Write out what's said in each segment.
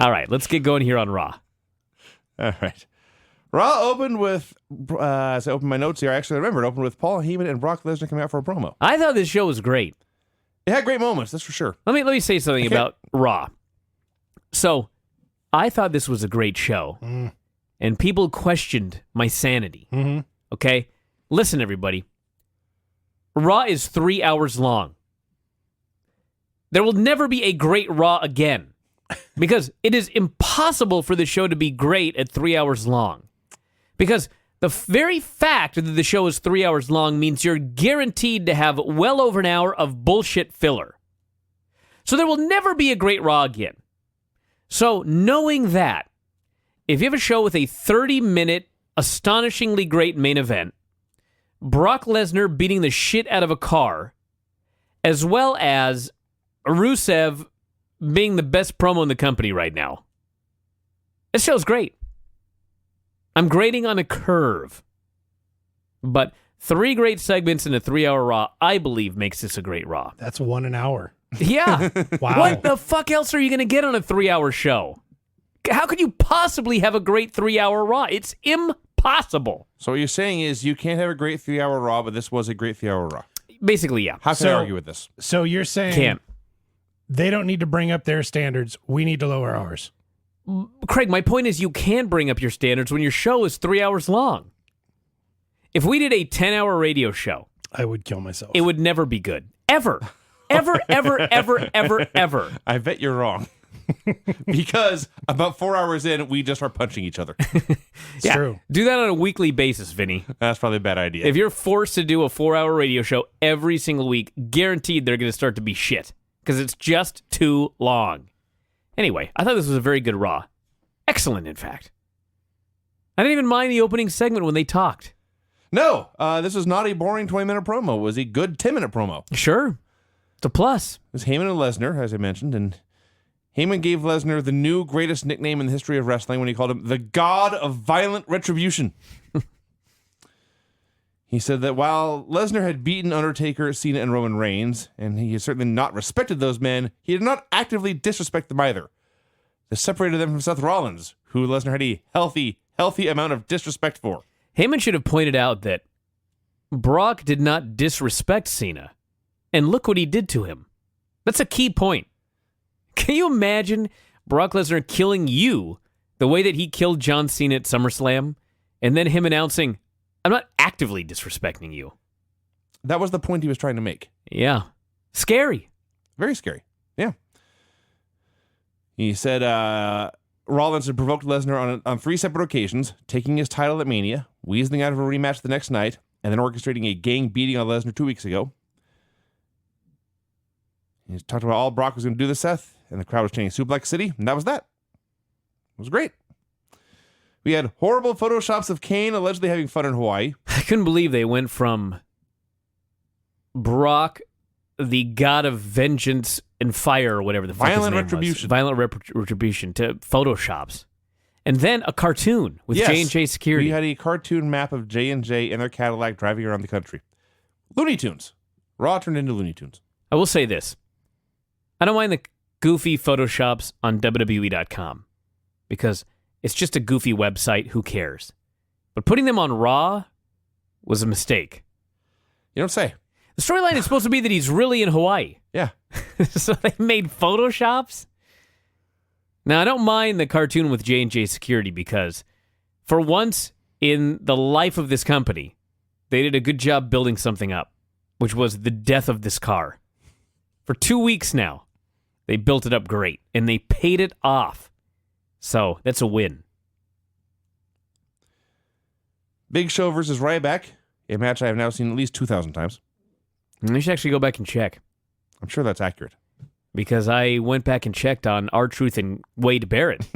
All right, let's get going here on Raw. All right. Raw opened with, as I opened my notes here, I actually remember it opened with Paul Heyman and Brock Lesnar coming out for a promo. I thought this show was great. It had great moments, that's for sure. Let me say something about Raw. So, I thought this was a great show, and people questioned my sanity. Mm-hmm. Okay? Listen, everybody. Raw is 3 hours long. There will never be a great Raw again, because it is impossible for the show to be great at 3 hours long. Because the very fact that the show is 3 hours long means you're guaranteed to have well over an hour of bullshit filler. So there will never be a great Raw again. So knowing that, if you have a show with a 30-minute, astonishingly great main event, Brock Lesnar beating the shit out of a car, as well as Rusev being the best promo in the company right now, this show's great. I'm grading on a curve. But 3 great segments in a 3-hour Raw, I believe, makes this a great Raw. That's 1 hour. Yeah. Wow. What the fuck else are you going to get on a 3-hour show? How could you possibly have a great 3-hour Raw? It's impossible. So what you're saying is you can't have a great 3-hour Raw, but this was a great 3-hour Raw. Basically, yeah. How can I argue with this? So you're saying Can't. they don't need to bring up their standards. We need to lower ours. Craig, my point is you can bring up your standards when your show is 3 hours long. If we did a 10-hour radio show, I would kill myself. it would never be good. Ever. Ever, ever, ever, ever, ever. I bet you're wrong. Because about 4 hours in, we just start punching each other. It's true. Do that on a weekly basis, Vinny. That's probably a bad idea. If you're forced to do a 4-hour radio show every single week, guaranteed they're going to start to be shit. Because it's just too long. Anyway, I thought this was a very good Raw. Excellent, in fact. I didn't even mind the opening segment when they talked. No, this was not a boring 20-minute promo. It was a good 10-minute promo. Sure. It's a plus. It was Heyman and Lesnar, as I mentioned, and Heyman gave Lesnar the new greatest nickname in the history of wrestling when he called him the God of Violent Retribution. He said that while Lesnar had beaten Undertaker, Cena, and Roman Reigns, and he had certainly not respected those men, he did not actively disrespect them either. This separated them from Seth Rollins, who Lesnar had a healthy amount of disrespect for. Heyman should have pointed out that Brock did not disrespect Cena. And look what he did to him. That's a key point. Can you imagine Brock Lesnar killing you the way that he killed John Cena at SummerSlam, and then him announcing, I'm not actively disrespecting you? That was the point he was trying to make. Yeah. Scary. Very scary. Yeah. He said Rollins had provoked Lesnar on 3 separate occasions, taking his title at Mania, weaseling out of a rematch the next night, and then orchestrating a gang beating on Lesnar 2 weeks ago. He talked about all Brock was going to do to Seth, and the crowd was chanting Suplex City, and that was that. It was great. We had horrible photoshops of Kane allegedly having fun in Hawaii. I couldn't believe they went from Brock, the god of vengeance and fire, or whatever the fuck his name was. Violent Retribution, to photoshops. And then a cartoon with J&J Security. We had a cartoon map of J&J and their Cadillac driving around the country. Looney Tunes. Raw turned into Looney Tunes. I will say this. I don't mind the goofy photoshops on WWE.com because it's just a goofy website. Who cares? But putting them on Raw was a mistake. You don't say. The storyline is supposed to be that he's really in Hawaii. Yeah. So they made photoshops? Now, I don't mind the cartoon with J&J Security because for once in the life of this company, they did a good job building something up, which was the death of this car. For 2 weeks now, they built it up great, and they paid it off. So, that's a win. Big Show versus Ryback, a match I have now seen at least 2,000 times. And you should actually go back and check. I'm sure that's accurate. Because I went back and checked on R-Truth and Wade Barrett.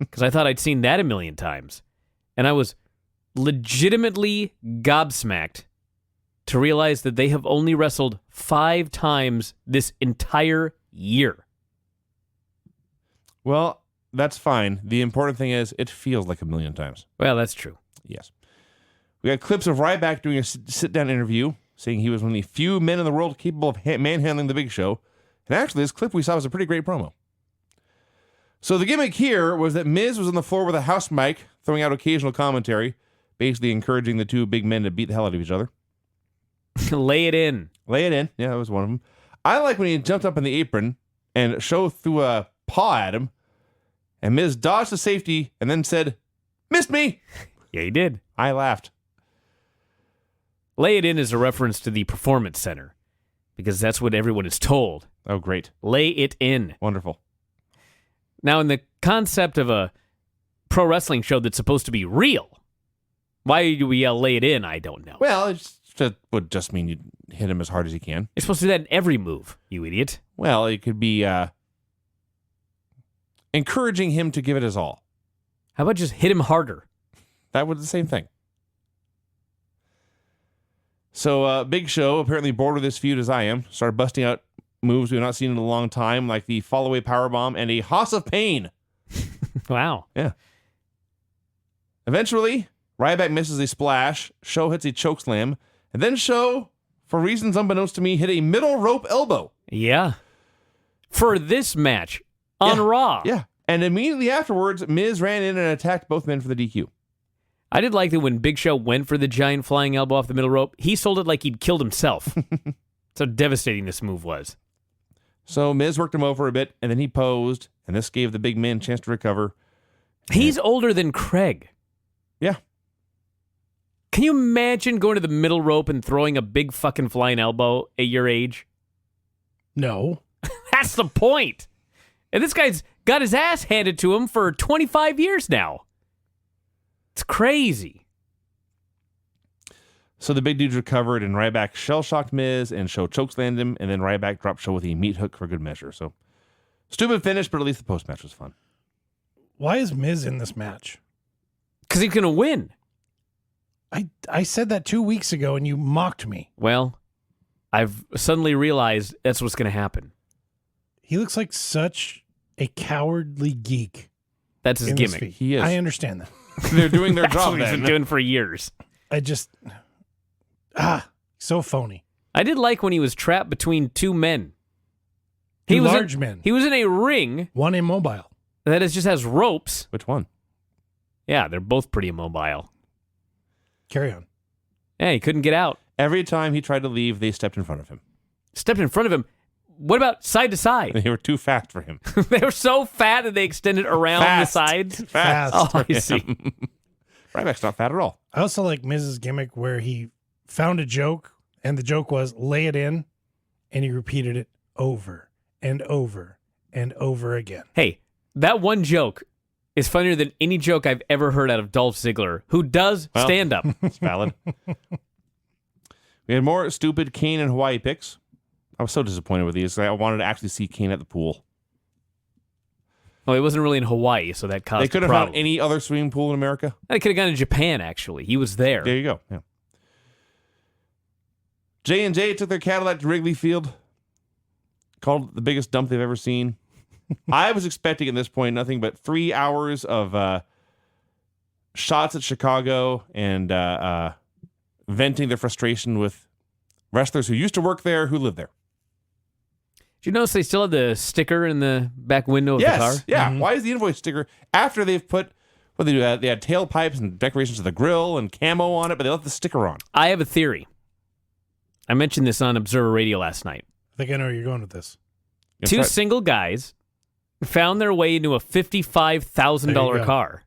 Because I thought I'd seen that a million times. And I was legitimately gobsmacked to realize that they have only wrestled 5 times this entire year. Well, that's fine. The important thing is it feels like a million times. Well, that's true. Yes. We got clips of Ryback doing a sit-down interview, saying he was one of the few men in the world capable of manhandling the Big Show. And actually, this clip we saw was a pretty great promo. So the gimmick here was that Miz was on the floor with a house mic, throwing out occasional commentary, basically encouraging the two big men to beat the hell out of each other. Lay it in. Lay it in. Yeah, that was one of them. I like when he jumped up in the apron and Show threw a paw at him, and Miz dodged the safety and then said, "Missed me." Yeah, he did. I laughed. Lay it in is a reference to the Performance Center, because that's what everyone is told. Oh, great. Lay it in. Wonderful. Now, in the concept of a pro wrestling show that's supposed to be real, why do we yell lay it in? I don't know. Well, it would just mean you hit him as hard as you can. You're supposed to do that in every move, you idiot. Well, it could be encouraging him to give it his all. How about just hit him harder? That was the same thing. So Big Show, apparently bored with this feud as I am, started busting out moves we've not seen in a long time, like the fall-away powerbomb and a Hoss of Pain. Wow. Yeah. Eventually, Ryback misses a splash, Show hits a chokeslam, and then Show, for reasons unbeknownst to me, hit a middle rope elbow. Yeah. For this match on Raw. Yeah. And immediately afterwards, Miz ran in and attacked both men for the DQ. I did like that when Big Show went for the giant flying elbow off the middle rope, he sold it like he'd killed himself. That's how devastating this move was. So Miz worked him over a bit, and then he posed, and this gave the big man a chance to recover. He's older than Craig. Yeah. Can you imagine going to the middle rope and throwing a big fucking flying elbow at your age? No. That's the point. And this guy's got his ass handed to him for 25 years now. It's crazy. So the big dude recovered, and Ryback shell-shocked Miz, and Show chokeslammed him, and then Ryback dropped Show with a meat hook for good measure. So, stupid finish, but at least the post-match was fun. Why is Miz in this match? Because he's going to win. I said that 2 weeks ago, and you mocked me. Well, I've suddenly realized that's what's going to happen. He looks like such a cowardly geek. That's his in this gimmick. feat. He is. I understand that. They're doing their That's job what he's then. been doing for years. I just... so phony. I did like when he was trapped between two men. Two was large men. He was in a ring One immobile. that just has ropes. Which one? Yeah, they're both pretty immobile. Carry on. Yeah, he couldn't get out. Every time he tried to leave, they stepped in front of him. Stepped in front of him. What about side to side? They were too fast for him. They were so fat that they extended around Fast. the sides. Fast. Oh, for I him. see. Ryback's not fat at all. I also like Miz's gimmick where he found a joke, and the joke was lay it in, and he repeated it over and over and over again. Hey, that one joke is funnier than any joke I've ever heard out of Dolph Ziggler, who does stand up. It's valid. We had more stupid Kane and Hawaii picks. I was so disappointed with these. I wanted to actually see Kane at the pool. Well, he wasn't really in Hawaii, so that caused They could a have problem. found any other swimming pool in America. They could have gone to Japan, actually. He was there. There you go. Yeah. J&J took their Cadillac to Wrigley Field. Called it the biggest dump they've ever seen. I was expecting at this point nothing but 3 hours of shots at Chicago and venting their frustration with wrestlers who used to work there, who live there. Did you notice they still had the sticker in the back window of the car? Yeah. Why is the invoice sticker after they've put what they do? They had tailpipes and decorations of the grill and camo on it, but they left the sticker on. I have a theory. I mentioned this on Observer Radio last night. I think I know where you're going with this. Two single guys found their way into a $55,000 car.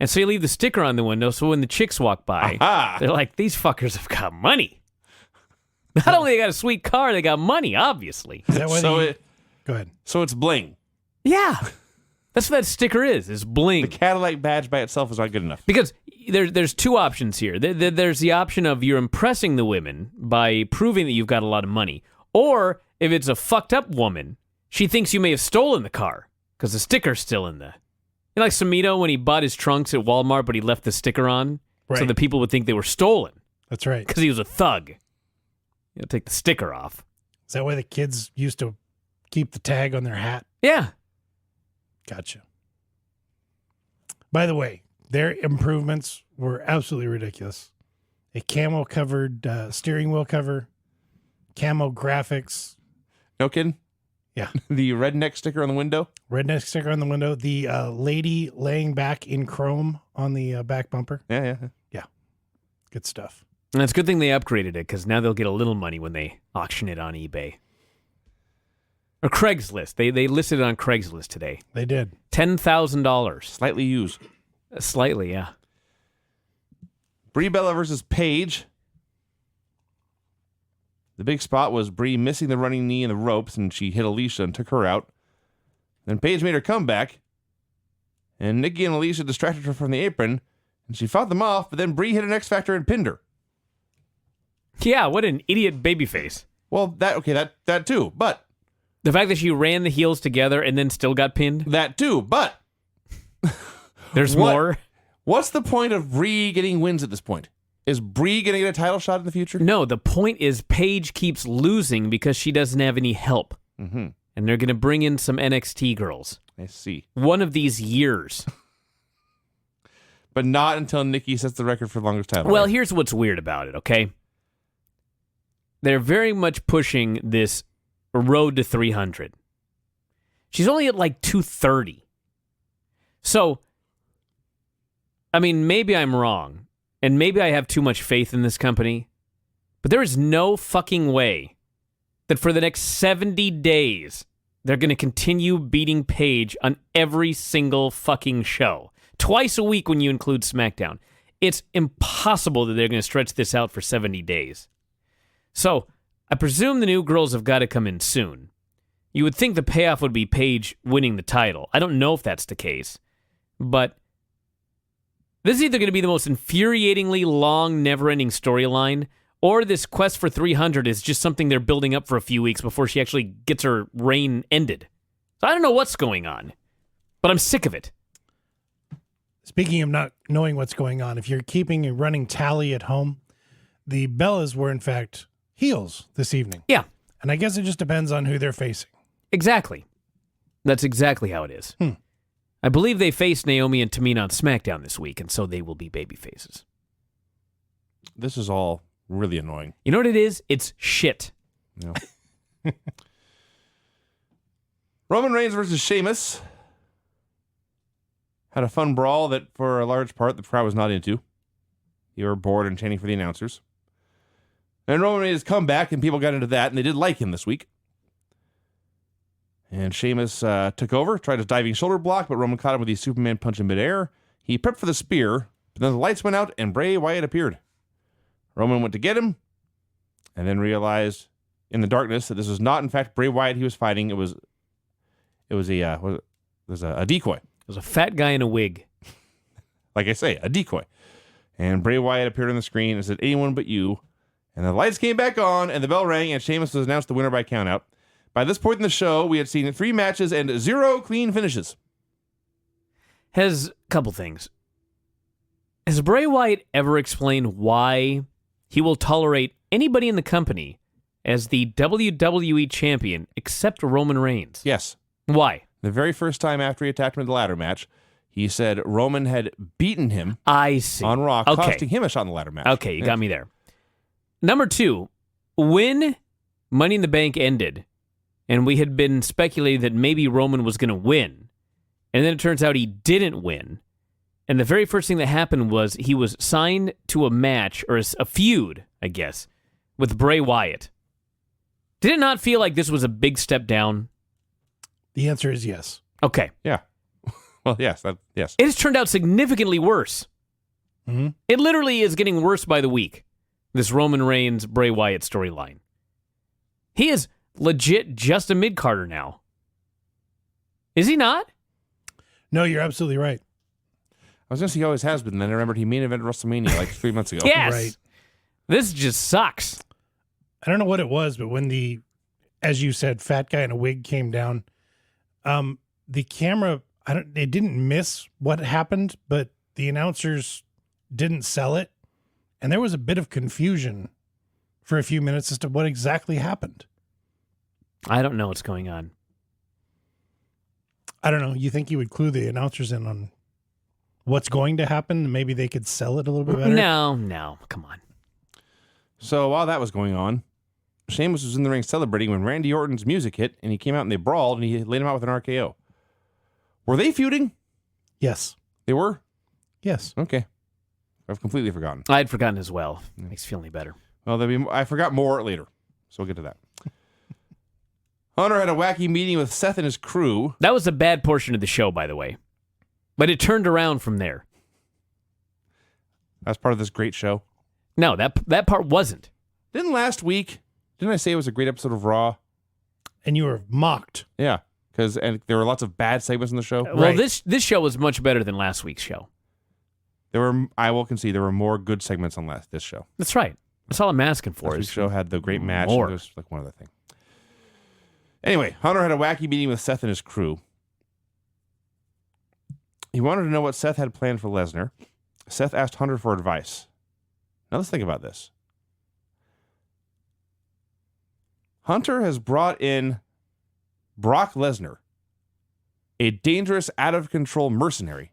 And so you leave the sticker on the window so when the chicks walk by, they're like, these fuckers have got money. Not only they got a sweet car, they got money, obviously. Is that why So Go ahead. So it's bling. Yeah. That's what that sticker is bling. The Cadillac badge by itself is not good enough. Because there's two options here. There's the option of you're impressing the women by proving that you've got a lot of money. Or if it's a fucked up woman, she thinks you may have stolen the car because the sticker's still in there. You know, like Samito when he bought his trunks at Walmart, but he left the sticker on so Right. the people would think they were stolen That's right. because he was a thug. You know, take the sticker off. Is that why the kids used to keep the tag on their hat? Yeah. Gotcha. By the way, their improvements were absolutely ridiculous. A camo-covered steering wheel cover, camo graphics. No kidding? Yeah. The redneck sticker on the window. Redneck sticker on the window. The lady laying back in chrome on the back bumper. Yeah. Good stuff. And it's a good thing they upgraded it, because now they'll get a little money when they auction it on eBay. Or Craigslist. They listed it on Craigslist today. They did. $10,000. Slightly used. Slightly, yeah. Brie Bella versus Paige. The big spot was Brie missing the running knee in the ropes, and she hit Alicia and took her out. Then Paige made her comeback, and Nikki and Alicia distracted her from the apron, and she fought them off, but then Brie hit an X Factor and pinned her. Yeah, what an idiot babyface. Well, that too, but... The fact that she ran the heels together and then still got pinned? That too, but... There's more? What's the point of Brie getting wins at this point? Is Brie going to get a title shot in the future? No, the point is Paige keeps losing because she doesn't have any help. Mm-hmm. And they're going to bring in some NXT girls. I see. One of these years. But not until Nikki sets the record for longest title. Well, right? here's what's weird about it, okay? They're very much pushing this road to 300. She's only at like 230. So, I mean, maybe I'm wrong, and maybe I have too much faith in this company, but there is no fucking way that for the next 70 days, they're going to continue beating Paige on every single fucking show. Twice a week when you include SmackDown. It's impossible that they're going to stretch this out for 70 days. So, I presume the new girls have got to come in soon. You would think the payoff would be Paige winning the title. I don't know if that's the case, but this is either going to be the most infuriatingly long, never-ending storyline, or this quest for 300 is just something they're building up for a few weeks before she actually gets her reign ended. So I don't know what's going on, but I'm sick of it. Speaking of not knowing what's going on, if you're keeping a running tally at home, the Bellas were, in fact, heels this evening. Yeah. And I guess it just depends on who they're facing. Exactly. That's exactly how it is. I believe they faced Naomi and Tamina on SmackDown this week, and so they will be baby faces. This is all really annoying. You know what it is? It's shit. No. Roman Reigns versus Sheamus. Had a fun brawl that, for a large part, the crowd was not into. They were bored and chanting for the announcers. And Roman made his comeback, and people got into that, and they did like him this week. And Sheamus took over, tried his diving shoulder block, but Roman caught him with the Superman punch in midair. He prepped for the spear, but then the lights went out, and Bray Wyatt appeared. Roman went to get him, and then realized in the darkness that this was not, in fact, Bray Wyatt he was fighting. It was a decoy. It was a fat guy in a wig. Like I say, a decoy. And Bray Wyatt appeared on the screen and said, "Anyone but you." And the lights came back on, and the bell rang, and Sheamus was announced the winner by countout. By this point in the show, we had seen 3 matches and 0 clean finishes. Has a couple things. Has Bray Wyatt ever explained why he will tolerate anybody in the company as the WWE champion except Roman Reigns? Yes. Why? The very first time after he attacked him in the ladder match, he said Roman had beaten him I see. on Raw, Okay. costing him a shot in the ladder match. Okay, you got me there. Number 2, when Money in the Bank ended, and we had been speculating that maybe Roman was going to win, and then it turns out he didn't win, and the very first thing that happened was he was signed to a match, or a feud, I guess, with Bray Wyatt. Did it not feel like this was a big step down? The answer is yes. Okay. Yeah. Well, yes. Yes. It has turned out significantly worse. Mm-hmm. It literally is getting worse by the week, this Roman Reigns, Bray Wyatt storyline. He is legit just a mid-carder now. Is he not? No, you're absolutely right. I was going to say he always has been. Then I remembered he main evented WrestleMania like 3 months ago. Yes. Right. This just sucks. I don't know what it was, but when the, as you said, fat guy in a wig came down, the camera, it didn't miss what happened, but the announcers didn't sell it. And there was a bit of confusion for a few minutes as to what exactly happened. I don't know what's going on. I don't know. You think you would clue the announcers in on what's going to happen? Maybe they could sell it a little bit better? No, come on. So while that was going on, Sheamus was in the ring celebrating when Randy Orton's music hit, and he came out and they brawled, and he laid him out with an RKO. Were they feuding? Yes. They were? Yes. Okay. I've completely forgotten. I had forgotten as well. Makes me feel any better. Well, I forgot more later, so we'll get to that. Hunter had a wacky meeting with Seth and his crew. That was a bad portion of the show, by the way. But it turned around from there. That's part of this great show. No, that part wasn't. Didn't I say it was a great episode of Raw? And you were mocked. Yeah, and there were lots of bad segments in the show. Well, right. This show was much better than last week's show. I will concede there were more good segments on this show. That's right. That's all I'm asking for. Last week's show had the great match. More. And there's like one other thing. Anyway, Hunter had a wacky meeting with Seth and his crew. He wanted to know what Seth had planned for Lesnar. Seth asked Hunter for advice. Now let's think about this. Hunter has brought in Brock Lesnar, a dangerous, out-of-control mercenary,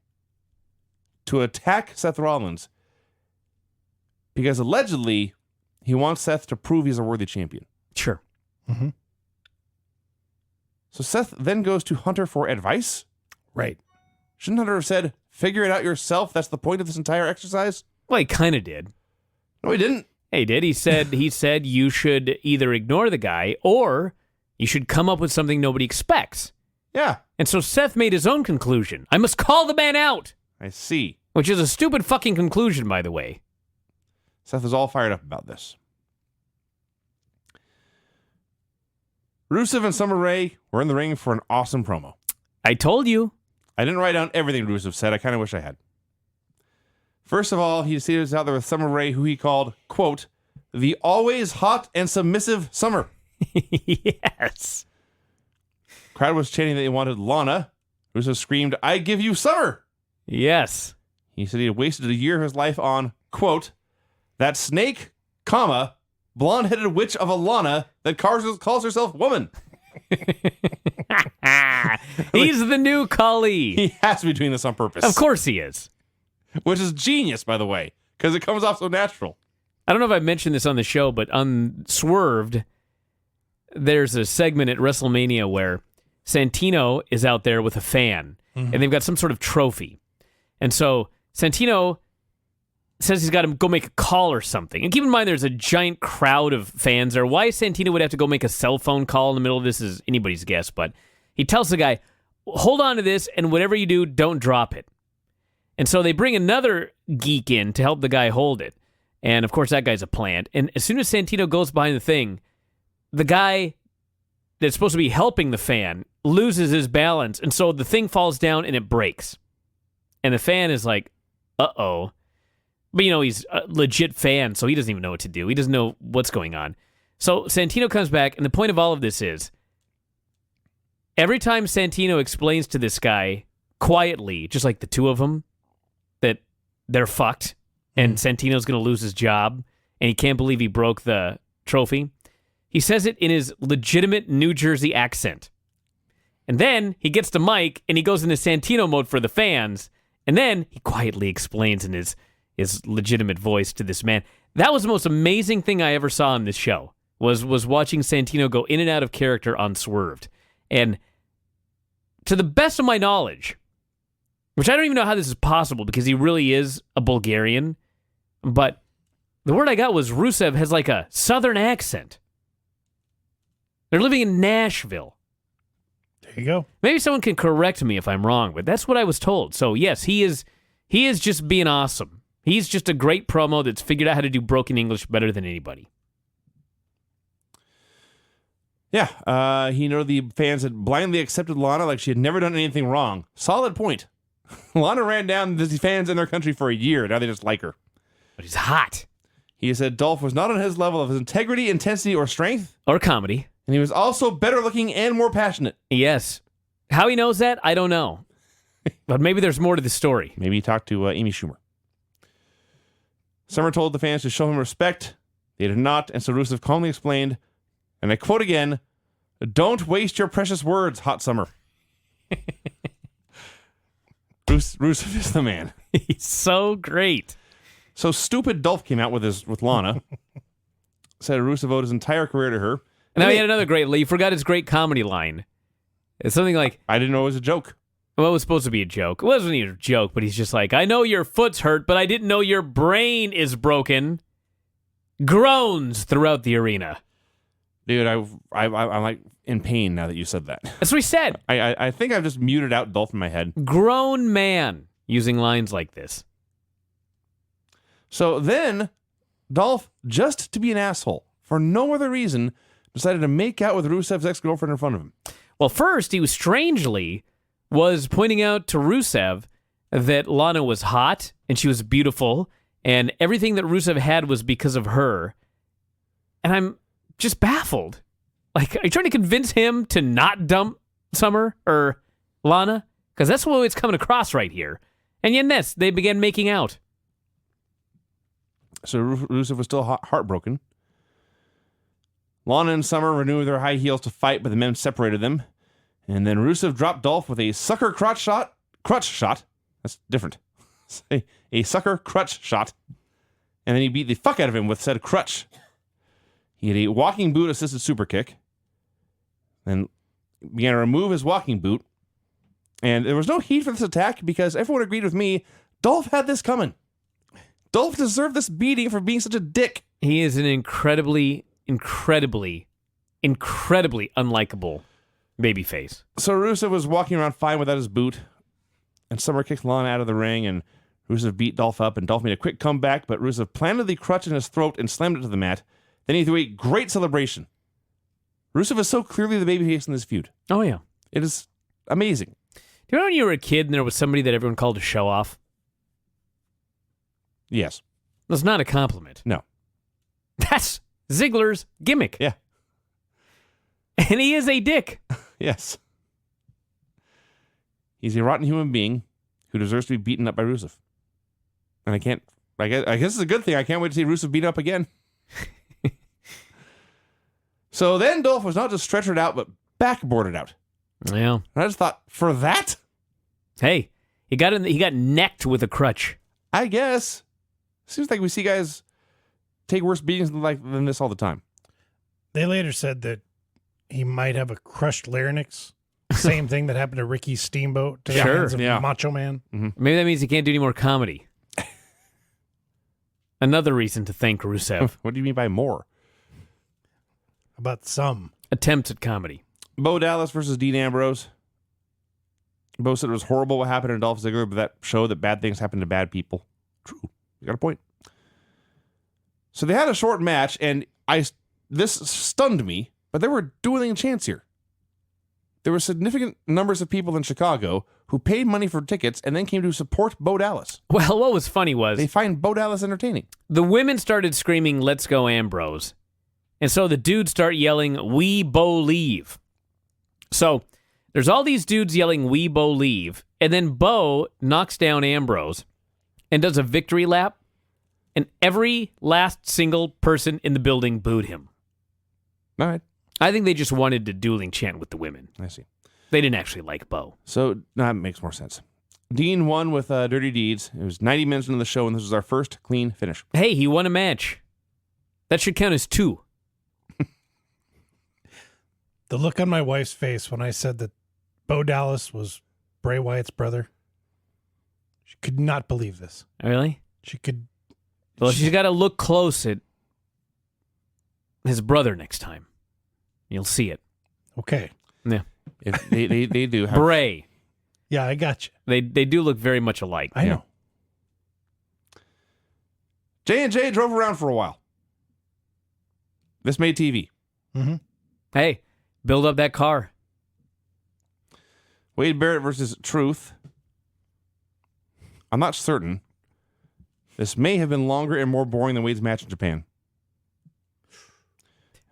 to attack Seth Rollins because allegedly he wants Seth to prove he's a worthy champion. Sure. Mm-hmm. So Seth then goes to Hunter for advice? Right. Shouldn't Hunter have said, figure it out yourself? That's the point of this entire exercise? Well, he kind of did. No, he didn't. He did. He said you should either ignore the guy or you should come up with something nobody expects. Yeah. And so Seth made his own conclusion. I must call the man out. I see. Which is a stupid fucking conclusion, by the way. Seth is all fired up about this. Rusev and Summer Rae were in the ring for an awesome promo. I told you. I didn't write down everything Rusev said. I kind of wish I had. First of all, he was out there with Summer Rae, who he called, quote, the always hot and submissive Summer. Yes. Crowd was chanting that he wanted Lana. Rusev screamed, I give you Summer. Yes. He said he had wasted a year of his life on, quote, that snake, comma, blonde-headed witch of a Lana that calls herself woman. He's the new Kali. He has to be doing this on purpose. Of course he is. Which is genius, by the way, because it comes off so natural. I don't know if I mentioned this on the show, but on Swerved, there's a segment at WrestleMania where Santino is out there with a fan, and they've got some sort of trophy. And so Santino says he's got to go make a call or something. And keep in mind, there's a giant crowd of fans there. Why Santino would have to go make a cell phone call in the middle of this is anybody's guess, but he tells the guy, hold on to this, and whatever you do, don't drop it. And so they bring another geek in to help the guy hold it. And, of course, that guy's a plant. And as soon as Santino goes behind the thing, the guy that's supposed to be helping the fan loses his balance, and so the thing falls down and it breaks. And the fan is like, uh-oh. But, he's a legit fan, so he doesn't even know what to do. He doesn't know what's going on. So Santino comes back, and the point of all of this is, every time Santino explains to this guy, quietly, just like the two of them, that they're fucked, and Santino's going to lose his job, and he can't believe he broke the trophy, he says it in his legitimate New Jersey accent. And then he gets the mic, and he goes into Santino mode for the fans, and then he quietly explains in his legitimate voice to this man. That was the most amazing thing I ever saw on this show, was watching Santino go in and out of character on Swerved. And to the best of my knowledge, which I don't even know how this is possible because he really is a Bulgarian, but the word I got was Rusev has like a southern accent. They're living in Nashville. There you go. Maybe someone can correct me if I'm wrong, but that's what I was told. So yes, he is just being awesome. He's just a great promo that's figured out how to do broken English better than anybody. Yeah, the fans had blindly accepted Lana like she had never done anything wrong. Solid point. Lana ran down the fans in their country for a year. Now they just like her. But he's hot. He said Dolph was not on his level of his integrity, intensity, or strength. Or comedy. And he was also better looking and more passionate. Yes. How he knows that, I don't know. But maybe there's more to the story. Maybe he talked to Amy Schumer. Summer told the fans to show him respect. They did not, and so Rusev calmly explained, and I quote again, don't waste your precious words, Hot Summer. Rusev is the man. He's so great. So stupid Dolph came out with Lana. said Rusev owed his entire career to her. And now he had another great line. You forgot his great comedy line. It's something like, I didn't know it was a joke. well, it was supposed to be a joke. It wasn't even a joke, but he's just like, I know your foot's hurt, but I didn't know your brain is broken. Groans throughout the arena. Dude, I'm like in pain now that you said that. That's what he said. I think I've just muted out Dolph in my head. Grown man using lines like this. So then, Dolph, just to be an asshole, for no other reason, decided to make out with Rusev's ex-girlfriend in front of him. Well, first, he was pointing out to Rusev that Lana was hot and she was beautiful and everything that Rusev had was because of her. And I'm just baffled. Like, are you trying to convince him to not dump Summer or Lana? Because that's what it's coming across right here. And yet, they began making out. So Rusev was still heartbroken. Lana and Summer renewed their high heels to fight, but the men separated them. And then Rusev dropped Dolph with a sucker crotch shot. That's different. A sucker crutch shot. And then he beat the fuck out of him with said crutch. He had a walking boot assisted super kick. Then began to remove his walking boot. And there was no heat for this attack because everyone agreed with me. Dolph had this coming. Dolph deserved this beating for being such a dick. He is an incredibly unlikable babyface. So Rusev was walking around fine without his boot, and Summer kicked Lana out of the ring, and Rusev beat Dolph up, and Dolph made a quick comeback, but Rusev planted the crutch in his throat and slammed it to the mat. Then he threw a great celebration. Rusev is so clearly the babyface in this feud. Oh, yeah. It is amazing. Do you remember when you were a kid and there was somebody that everyone called a show-off? Yes. That's not a compliment. No. That's Ziggler's gimmick. Yeah. And he is a dick. Yes. He's a rotten human being who deserves to be beaten up by Rusev. And I guess it's a good thing. I can't wait to see Rusev beat up again. So then Dolph was not just stretchered out, but backboarded out. Yeah. And I just thought, for that? Hey, he got necked with a crutch. I guess. Seems like we see guys take worse beatings than this all the time. They later said that he might have a crushed larynx. Same thing that happened to Ricky Steamboat to the hands of Macho Man. Mm-hmm. Maybe that means he can't do any more comedy. Another reason to thank Rusev. What do you mean by more? About some. Attempts at comedy. Bo Dallas versus Dean Ambrose. Bo said it was horrible what happened to Dolph Ziggler, but that showed that bad things happen to bad people. True. You got a point. So they had a short match, and this stunned me, but there were dueling chants here. There were significant numbers of people in Chicago who paid money for tickets and then came to support Bo Dallas. Well, what was funny was They find Bo Dallas entertaining. the women started screaming, "Let's go Ambrose." And so the dudes start yelling, "We Bo-Leave." So there's all these dudes yelling, "We Bo-Leave." And then Bo knocks down Ambrose and does a victory lap. And every last single person in the building booed him. All right. I think they just wanted to dueling chant with the women. I see. They didn't actually like Bo. So that makes more sense. Dean won with Dirty Deeds. It was 90 minutes into the show, and this was our first clean finish. Hey, he won a match. That should count as 2. The look on my wife's face when I said that Bo Dallas was Bray Wyatt's brother. She could not believe this. Really? She could. Well, she's got to look close at his brother next time. You'll see it. Okay. Yeah. If they do have... Bray. Yeah, I got you. They do look very much alike. I know. J&J drove around for a while. This made TV. Mm-hmm. Hey, build up that car. Wade Barrett versus Truth. I'm not certain. This may have been longer and more boring than Wade's match in Japan.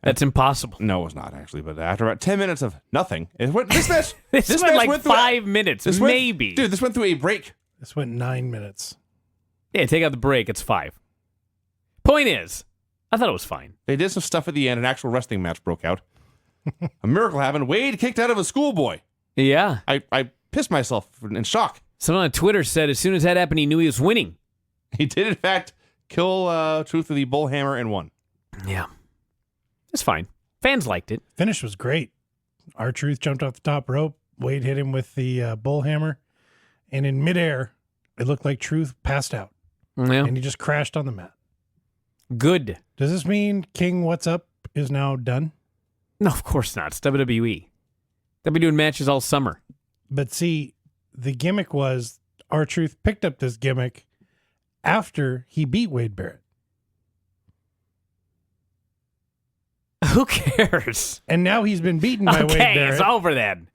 That's impossible. No, it was not, actually. But after about 10 minutes of nothing, this match... This went match like went through 5 minutes, maybe. Dude, this went through a break. This went 9 minutes. Yeah, take out the break. It's 5. Point is, I thought it was fine. They did some stuff at the end. An actual wrestling match broke out. A miracle happened. Wade kicked out of a schoolboy. Yeah. I pissed myself in shock. Someone on Twitter said as soon as that happened, he knew he was winning. He did, in fact, kill Truth with the bull hammer and won. Yeah. It's fine. Fans liked it. Finish was great. R-Truth jumped off the top rope. Wade hit him with the bull hammer. And in midair, it looked like Truth passed out. Yeah. And he just crashed on the mat. Good. Does this mean King What's Up is now done? No, of course not. It's WWE. They'll be doing matches all summer. But see, the gimmick was R-Truth picked up this gimmick after he beat Wade Barrett. Who cares? And now he's been beaten by Wade Okay, Barrett. it's over then.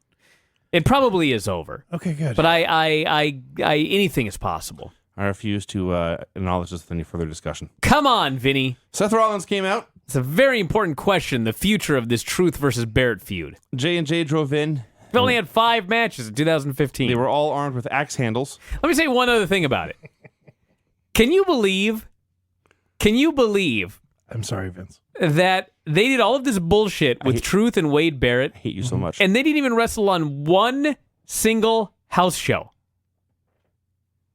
It probably is over. Okay, good. But I anything is possible. I refuse to acknowledge this with any further discussion. Come on, Vinny. Seth Rollins came out. It's a very important question, the future of this Truth versus Barrett feud. J&J drove in. We've only had 5 matches in 2015. They were all armed with axe handles. Let me say one other thing about it. Can you believe I'm sorry, Vince. that they did all of this bullshit with Truth and Wade Barrett, I hate you so much. and they didn't even wrestle on one single house show?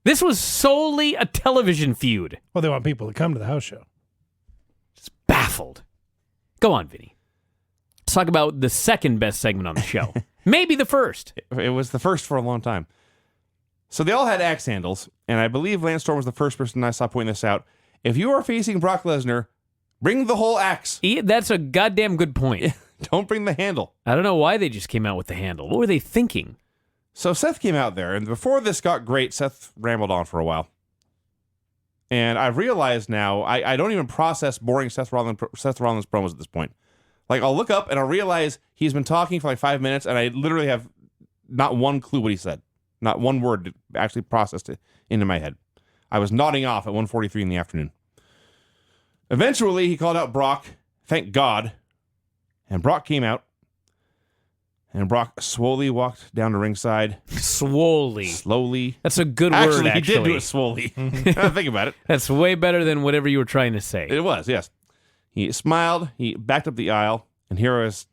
This was solely a television feud. Well, they want people to come to the house show. Just baffled. Go on, Vinny. Let's talk about the second best segment on the show. Maybe the first. It was the first for a long time. So they all had axe handles, and I believe Lance Storm was the first person I saw pointing this out. If you are facing Brock Lesnar, bring the whole axe. That's a goddamn good point. Don't bring the handle. I don't know why they just came out with the handle. What were they thinking? So Seth came out there, and before this got great, Seth rambled on for a while. And I've realized now, I don't even process boring Seth Rollins promos at this point. Like, I'll look up and I'll realize he's been talking for like 5 minutes, and I literally have not one clue what he said. Not one word actually processed it into my head. I was nodding off at 1:43 in the afternoon. Eventually, he called out Brock, thank God, and Brock came out. And Brock slowly walked down to ringside. Slowly. That's a good Actually, word, he did do it slowly. Think about it. That's way better than whatever you were trying to say. It was, yes. He smiled, he backed up the aisle, and here I was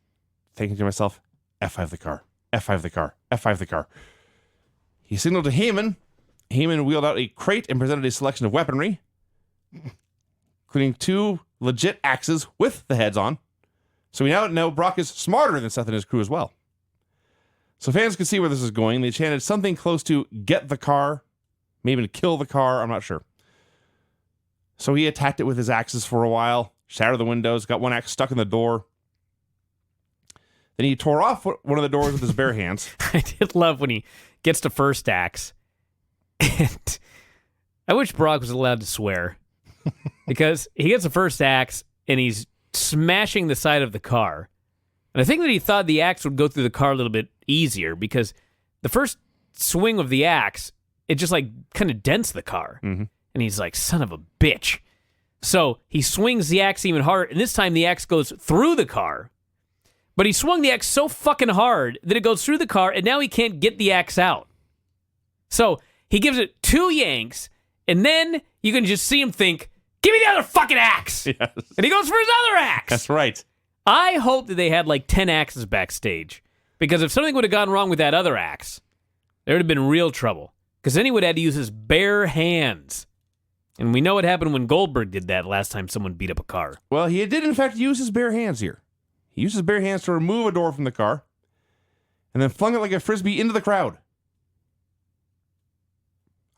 thinking to myself, F5 the car, F5 the car, F5 the car. He signaled to Heyman. Heyman wheeled out a crate and presented a selection of weaponry, including 2 legit axes with the heads on. So we now know Brock is smarter than Seth and his crew as well. So fans could see where this is going. They chanted something close to get the car, maybe to kill the car, I'm not sure. So he attacked it with his axes for a while, shattered the windows, got one axe stuck in the door. Then he tore off one of the doors with his bare hands. I did love when he gets to first axe. And I wish Brock was allowed to swear. Because he gets the first axe and he's smashing the side of the car. And I think that he thought the axe would go through the car a little bit easier because the first swing of the axe, it just like kind of dents the car. Mm-hmm. And he's like, son of a bitch. So he swings the axe even harder, and this time the axe goes through the car. But he swung the axe so fucking hard that it goes through the car, and now he can't get the axe out. So he gives it 2 yanks, and then you can just see him think, give me the other fucking axe! Yes. And he goes for his other axe! That's right. I hope that they had like 10 axes backstage, because if something would have gone wrong with that other axe, there would have been real trouble. Because then he would have had to use his bare hands. And we know what happened when Goldberg did that last time someone beat up a car. Well, he did in fact use his bare hands here. He used his bare hands to remove a door from the car and then flung it like a frisbee into the crowd.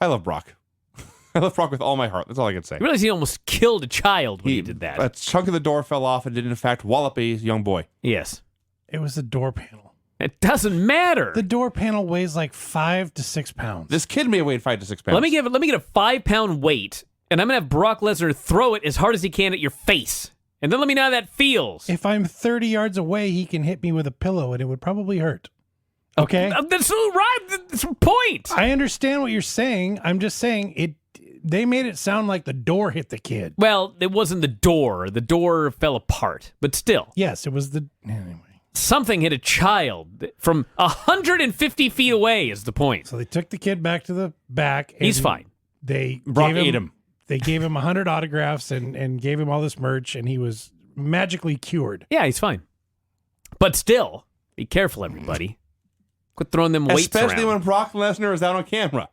I love Brock. I love Brock with all my heart. That's all I can say. You realize he almost killed a child when he did that. A chunk of the door fell off and did in fact wallop a young boy. Yes. It was the door panel. It doesn't matter. The door panel weighs like 5 to 6 pounds. This kid may have weighed 5 to 6 pounds. Let me get a 5-pound weight, and I'm going to have Brock Lesnar throw it as hard as he can at your face. And then let me know how that feels. If I'm 30 yards away, he can hit me with a pillow, and it would probably hurt. Okay? That's right. That's the point. I understand what you're saying. I'm just saying they made it sound like the door hit the kid. Well, it wasn't the door. The door fell apart. But still. Yes, it was the... Anyway. Something hit a child from 150 feet away is the point. So they took the kid back to the back. And He's fine. Brock ate him. They gave him 100 autographs and gave him all this merch, and he was magically cured. Yeah, he's fine. But still, be careful, everybody. Quit throwing them weights Especially around. when Brock Lesnar is out on camera.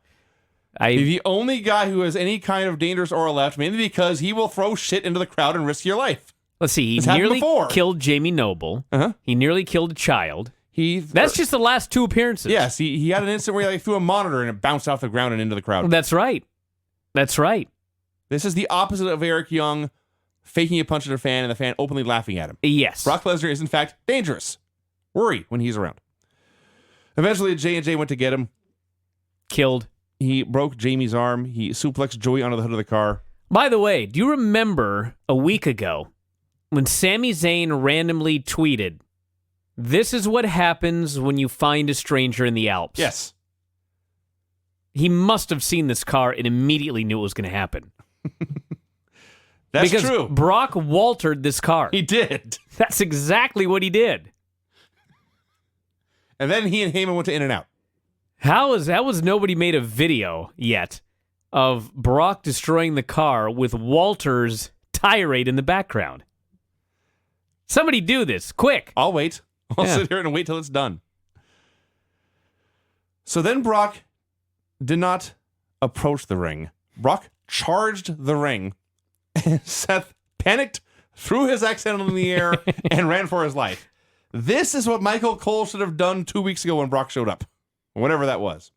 The only guy who has any kind of dangerous aura left, mainly because he will throw shit into the crowd and risk your life. Let's see. This He happened nearly before. killed Jamie Noble. Uh-huh. He nearly killed a child. That's just the last 2 appearances. Yes, he had an incident where he threw a monitor and it bounced off the ground and into the crowd. That's right. That's right. This is the opposite of Eric Young faking a punch at a fan and the fan openly laughing at him. Yes. Brock Lesnar is, in fact, dangerous. Worry when he's around. Eventually, J&J went to get him. Killed. He broke Jamie's arm. He suplexed Joey onto the hood of the car. By the way, do you remember a week ago when Sami Zayn randomly tweeted, "This is what happens when you find a stranger in the Alps"? Yes. He must have seen this car and immediately knew it was going to happen. That's because true. Brock Waltered this car. He did. That's exactly what he did. And then he and Heyman went to In-N-Out. How was nobody made a video yet of Brock destroying the car with Walter's tirade in the background? Somebody do this, quick. I'll wait. I'll Yeah. sit here and wait till it's done. So then Brock did not approach the ring. Brock charged the ring. And Seth panicked, threw his accent in the air, and ran for his life. This is what Michael Cole should have done 2 weeks ago when Brock showed up. Whatever that was.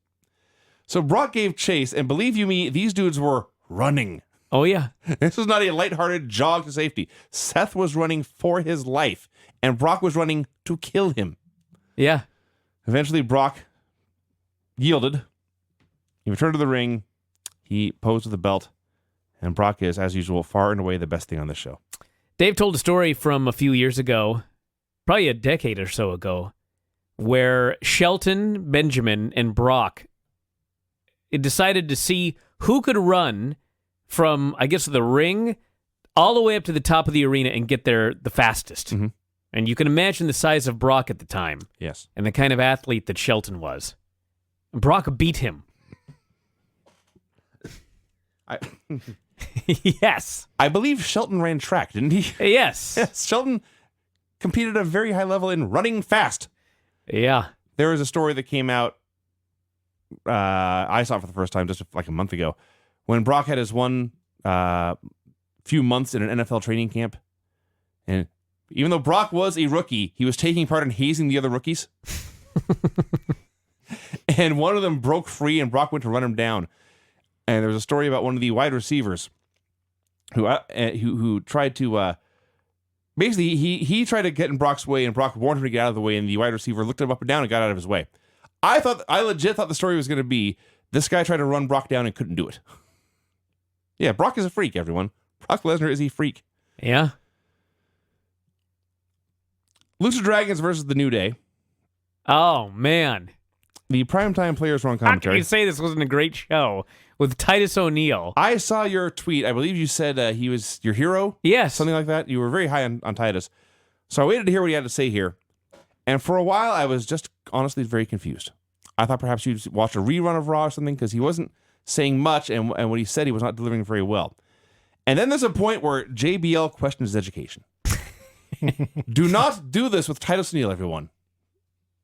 So Brock gave chase, and believe you me, these dudes were running. Oh, yeah. This was not a lighthearted jog to safety. Seth was running for his life, and Brock was running to kill him. Yeah. Eventually, Brock yielded. He returned to the ring. He posed with the belt. And Brock is, as usual, far and away the best thing on this show. Dave told a story from a few years ago, probably a decade or so ago, where Shelton, Benjamin, and Brock decided to see who could run from, I guess, the ring all the way up to the top of the arena and get there the fastest. Mm-hmm. And you can imagine the size of Brock at the time Yes. and the kind of athlete that Shelton was. And Brock beat him. Yes. I believe Shelton ran track, didn't he? Yes. Yes. Shelton competed at a very high level in running fast. Yeah. There was a story that came out, I saw it for the first time just like a month ago, when Brock had his one few months in an NFL training camp. And even though Brock was a rookie, he was taking part in hazing the other rookies. And one of them broke free and Brock went to run him down. And there was a story about one of the wide receivers who tried to basically he tried to get in Brock's way and Brock warned him to get out of the way and the wide receiver looked him up and down and got out of his way. I legit thought the story was going to be this guy tried to run Brock down and couldn't do it. Yeah, Brock is a freak, everyone. Brock Lesnar is a freak. Yeah. Lucha Dragons versus the New Day. Oh, man. The primetime players were on How can commentary. you say this wasn't a great show with Titus O'Neil? I saw your tweet. I believe you said he was your hero. Yes. Something like that. You were very high on Titus. So I waited to hear what he had to say here. And for a while, I was just honestly very confused. I thought perhaps you'd watch a rerun of Raw or something because he wasn't saying much and what he said, he was not delivering very well. And then there's a point where JBL questions his education. Do not do this with Titus O'Neil, everyone.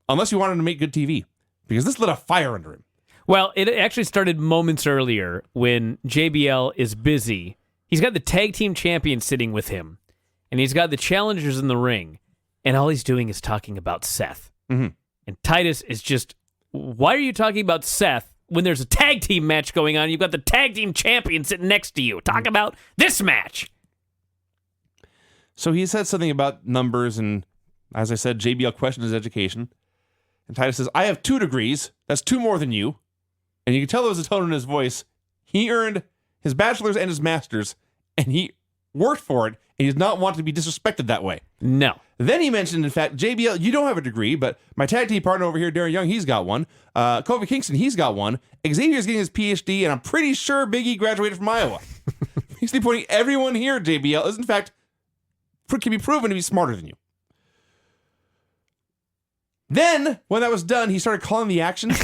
Unless you want him to make good TV. Because this lit a fire under him. Well, it actually started moments earlier when JBL is busy. He's got the tag team champion sitting with him, and he's got the challengers in the ring, and all he's doing is talking about Seth. Mm-hmm. And Titus is just, why are you talking about Seth when there's a tag team match going on? You've got the tag team champion sitting next to you. Talk about this match. So he said something about numbers, and as I said, JBL questioned his education. And Titus says, I have 2 degrees. That's 2 more than you. And you can tell there was a tone in his voice. He earned his bachelor's and his master's, and he worked for it, and he does not want to be disrespected that way. No. Then he mentioned, in fact, JBL, you don't have a degree, but my tag team partner over here, Darren Young, he's got one. Kofi Kingston, he's got one. Xavier's getting his PhD, and I'm pretty sure Big E graduated from Iowa. Basically pointing everyone here, JBL, is in fact, can be proven to be smarter than you. Then, when that was done, he started calling the actions.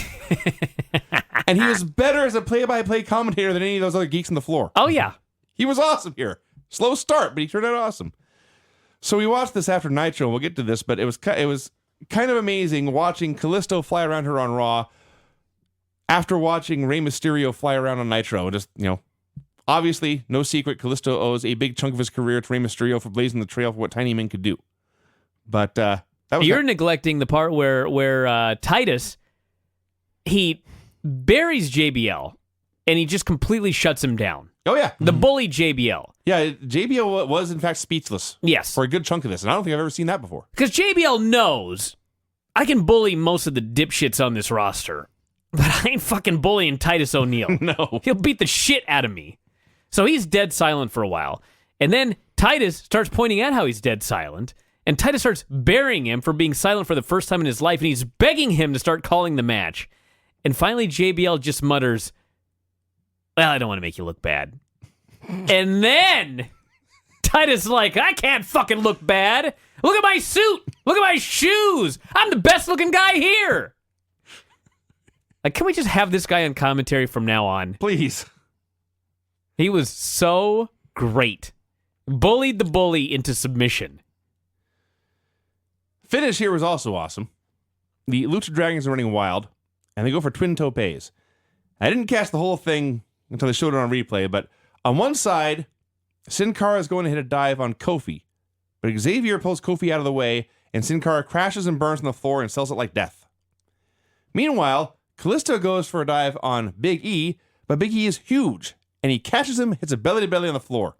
And he was better as a play-by-play commentator than any of those other geeks on the floor. Oh, yeah. He was awesome here. Slow start, but he turned out awesome. So we watched this after Nitro, and we'll get to this, but it was kind of amazing watching Kalisto fly around her on Raw after watching Rey Mysterio fly around on Nitro. Just, Obviously, no secret, Kalisto owes a big chunk of his career to Rey Mysterio for blazing the trail for what tiny men could do. But that was You're neglecting the part where Titus, he buries JBL, and he just completely shuts him down. Oh, yeah. The bully JBL. Yeah, JBL was, in fact, speechless. Yes. For a good chunk of this, and I don't think I've ever seen that before. Because JBL knows I can bully most of the dipshits on this roster, but I ain't fucking bullying Titus O'Neil. No. He'll beat the shit out of me. So he's dead silent for a while. And then Titus starts pointing out how he's dead silent, and Titus starts burying him for being silent for the first time in his life, and he's begging him to start calling the match. And finally, JBL just mutters, well, I don't want to make you look bad. And then Titus is like, I can't fucking look bad. Look at my suit. Look at my shoes. I'm the best looking guy here. Like, can we just have this guy on commentary from now on? Please. He was so great. Bullied the bully into submission. Finish here was also awesome. The Lucha Dragons are running wild, and they go for twin topes. I didn't catch the whole thing until they showed it on replay, but on one side, Sin Cara is going to hit a dive on Kofi, but Xavier pulls Kofi out of the way, and Sin Cara crashes and burns on the floor and sells it like death. Meanwhile, Kalisto goes for a dive on Big E, but Big E is huge, and he catches him, hits a belly-to-belly on the floor.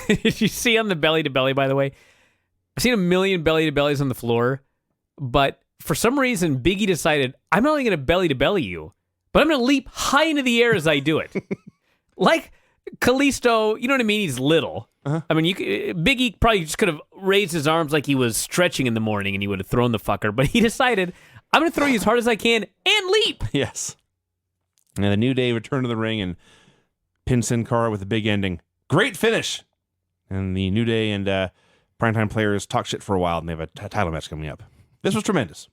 Did you see on the belly-to-belly, by the way? I've seen a million belly-to-bellies on the floor, but for some reason, Big E decided, I'm not only going to belly-to-belly you, but I'm going to leap high into the air as I do it. Like Kalisto, you know what I mean? He's little. Uh-huh. I mean, Big E probably just could have raised his arms like he was stretching in the morning and he would have thrown the fucker, but he decided, I'm going to throw you as hard as I can and leap. Yes. And the New Day return to the ring and pin Sin Cara with a big ending. Great finish. And the New Day and Primetime Players talk shit for a while, and they have a title match coming up. This was tremendous.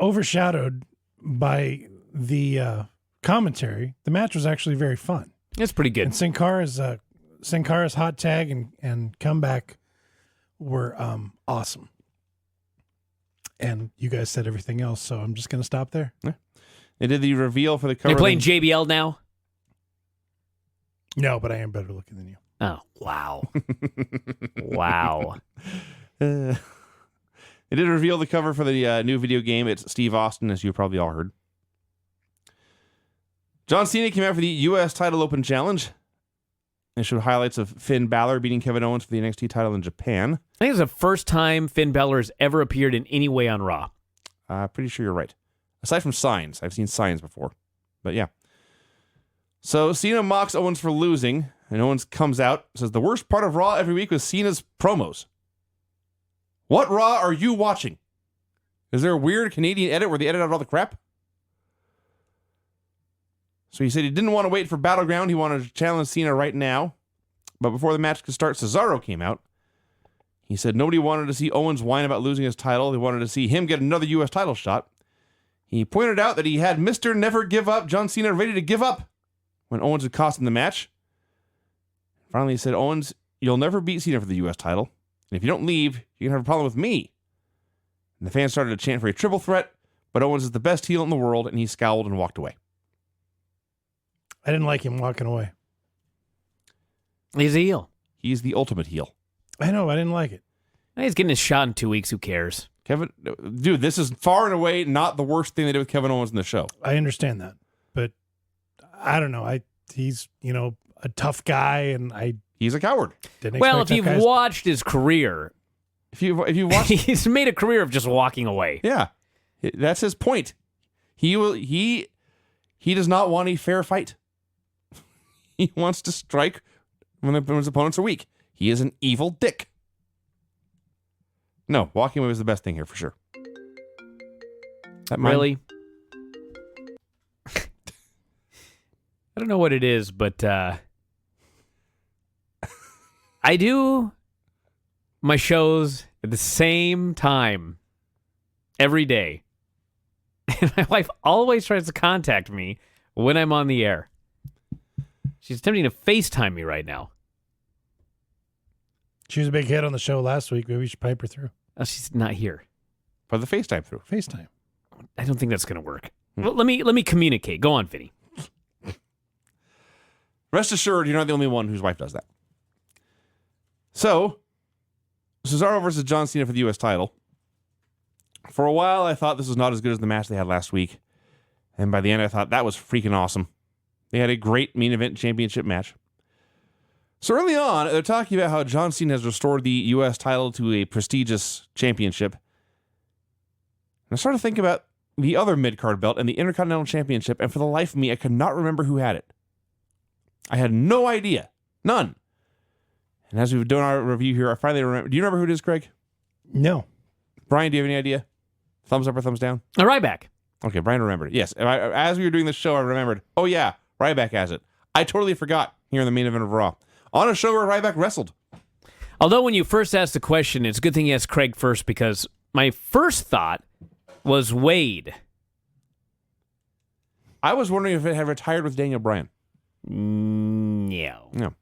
Overshadowed by the commentary, the match was actually very fun. It's pretty good. And Sin Cara's hot tag and comeback were awesome. And you guys said everything else, so I'm just going to stop there. Yeah. They did the reveal for the cover. You're playing JBL now? No, but I am better looking than you. Oh, wow. Wow. They did reveal the cover for the new video game. It's Steve Austin, as you probably all heard. John Cena came out for the U.S. Title Open Challenge. They showed highlights of Finn Balor beating Kevin Owens for the NXT title in Japan. I think it's the first time Finn Balor has ever appeared in any way on Raw. Pretty sure you're right. Aside from signs. I've seen signs before. But yeah. So Cena mocks Owens for losing, and Owens comes out, says the worst part of Raw every week was Cena's promos. What Raw are you watching? Is there a weird Canadian edit where they edit out all the crap? So he said he didn't want to wait for Battleground. He wanted to challenge Cena right now. But before the match could start, Cesaro came out. He said nobody wanted to see Owens whine about losing his title. They wanted to see him get another U.S. title shot. He pointed out that he had Mr. Never Give Up, John Cena, ready to give up when Owens had cost him the match. Finally, he said, Owens, you'll never beat Cena for the U.S. title. And if you don't leave, you're going to have a problem with me. And the fans started to chant for a triple threat, but Owens is the best heel in the world, and he scowled and walked away. I didn't like him walking away. He's a heel. He's the ultimate heel. I know, I didn't like it. He's getting his shot in 2 weeks. Who cares? Dude, this is far and away not the worst thing they did with Kevin Owens in the show. I understand that, but I don't know. He's, a tough guy, and He's a coward. didn't Well, expect if you've tough guys. watched his career, If you watch, he's made a career of just walking away. yeah, that's his point. He does not want a fair fight. He wants to strike when his opponents are weak. He is an evil dick. No, walking away was the best thing here for sure. That mine- Really? I don't know what it is, but I do my shows at the same time every day. And my wife always tries to contact me when I'm on the air. She's attempting to FaceTime me right now. She was a big hit on the show last week. Maybe we should pipe her through. Oh, she's not here. For the FaceTime through. FaceTime. I don't think that's going to work. Well, let me communicate. Go on, Vinny. Rest assured, you're not the only one whose wife does that. So, Cesaro versus John Cena for the U.S. title. For a while, I thought this was not as good as the match they had last week. And by the end, I thought that was freaking awesome. They had a great main event championship match. So early on, they're talking about how John Cena has restored the U.S. title to a prestigious championship. And I started to think about the other mid-card belt and the Intercontinental Championship, and for the life of me, I could not remember who had it. I had no idea. None. And as we've done our review here, I finally remember. Do you remember who it is, Craig? No. Brian, do you have any idea? Thumbs up or thumbs down? Ryback. Okay, Brian remembered it. Yes. As we were doing this show, I remembered. Oh, yeah, Ryback has it. I totally forgot here in the main event of Raw. On a show where Ryback wrestled. Although when you first asked the question, it's a good thing you asked Craig first, because my first thought was Wade. I was wondering if it had retired with Daniel Bryan. No. No.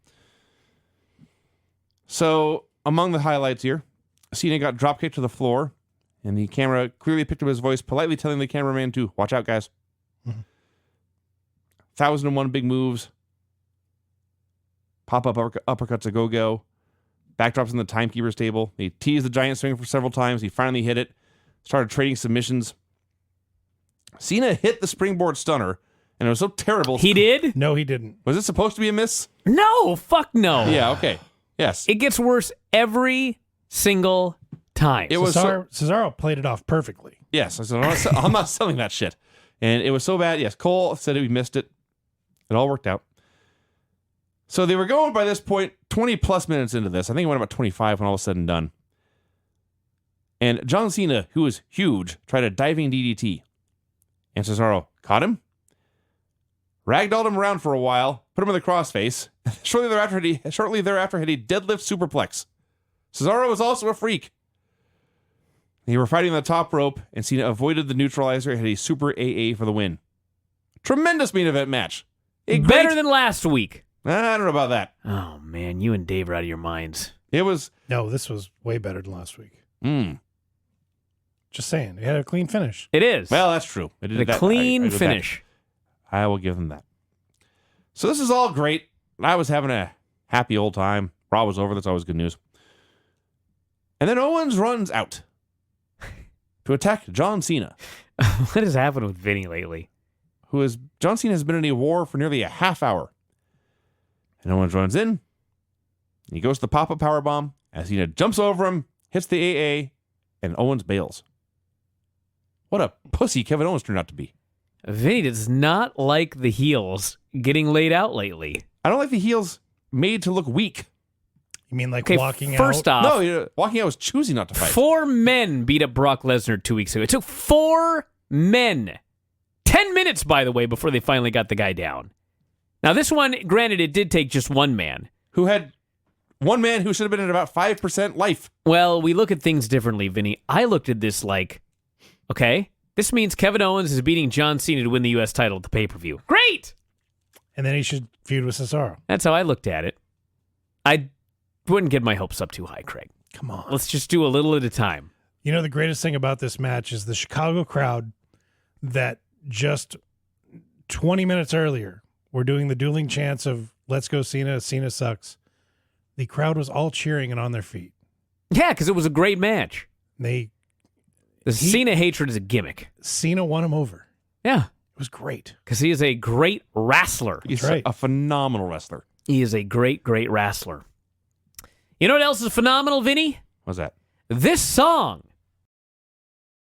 So, among the highlights here, Cena got dropkicked to the floor, and the camera clearly picked up his voice, politely telling the cameraman to watch out, guys. 1,001 big moves. Pop-up uppercuts a go-go. Backdrops in the timekeeper's table. He teased the giant swing for several times. He finally hit it. Started trading submissions. Cena hit the springboard stunner, and it was so terrible. He did? No, he didn't. Was it supposed to be a miss? No, fuck no. Yeah, okay. Yes. It gets worse every single time. It was Cesaro played it off perfectly. Yes. I said, I'm not selling that shit. And it was so bad. Yes, Cole said we missed it. It all worked out. So they were going by this point 20 plus minutes into this. I think it went about 25 when all was said and done. And John Cena, who was huge, tried a diving DDT. And Cesaro caught him, ragdolled him around for a while, put him in the crossface. Shortly thereafter, had a deadlift superplex. Cesaro was also a freak. They were fighting on the top rope, and Cena avoided the neutralizer and had a super AA for the win. Tremendous main event match. Better than last week. I don't know about that. Oh, man, you and Dave are out of your minds. It was... No, this was way better than last week. Just saying. It had a clean finish. It is. Well, that's true. It did a clean finish. I will give them that. So this is all great. I was having a happy old time. Raw was over. That's always good news. And then Owens runs out to attack John Cena. What has happened with Vinny lately? John Cena has been in a war for nearly a half hour. And Owens runs in. He goes to the pop-up powerbomb as Cena jumps over him, hits the AA, and Owens bails. What a pussy Kevin Owens turned out to be. Vinny does not like the heels getting laid out lately. I don't like the heels made to look weak. You mean like walking out? First off, no, walking out was choosing not to fight. 4 men beat up Brock Lesnar 2 weeks ago. It took 4 men. 10 minutes, by the way, before they finally got the guy down. Now, this one, granted, it did take just one man. One man who should have been at about 5% life. Well, we look at things differently, Vinny. I looked at this like, okay, this means Kevin Owens is beating John Cena to win the U.S. title at the pay-per-view. Great! And then he should feud with Cesaro. That's how I looked at it. I wouldn't get my hopes up too high, Craig. Come on. Let's just do a little at a time. You know, the greatest thing about this match is the Chicago crowd that just 20 minutes earlier were doing the dueling chants of "Let's go Cena, Cena sucks." The crowd was all cheering and on their feet. Yeah, because it was a great match. Cena hatred is a gimmick. Cena won him over. Yeah. It was great. Because he is a great wrestler. He's a phenomenal wrestler. He is a great, great wrestler. You know what else is phenomenal, Vinny? What's that? This song.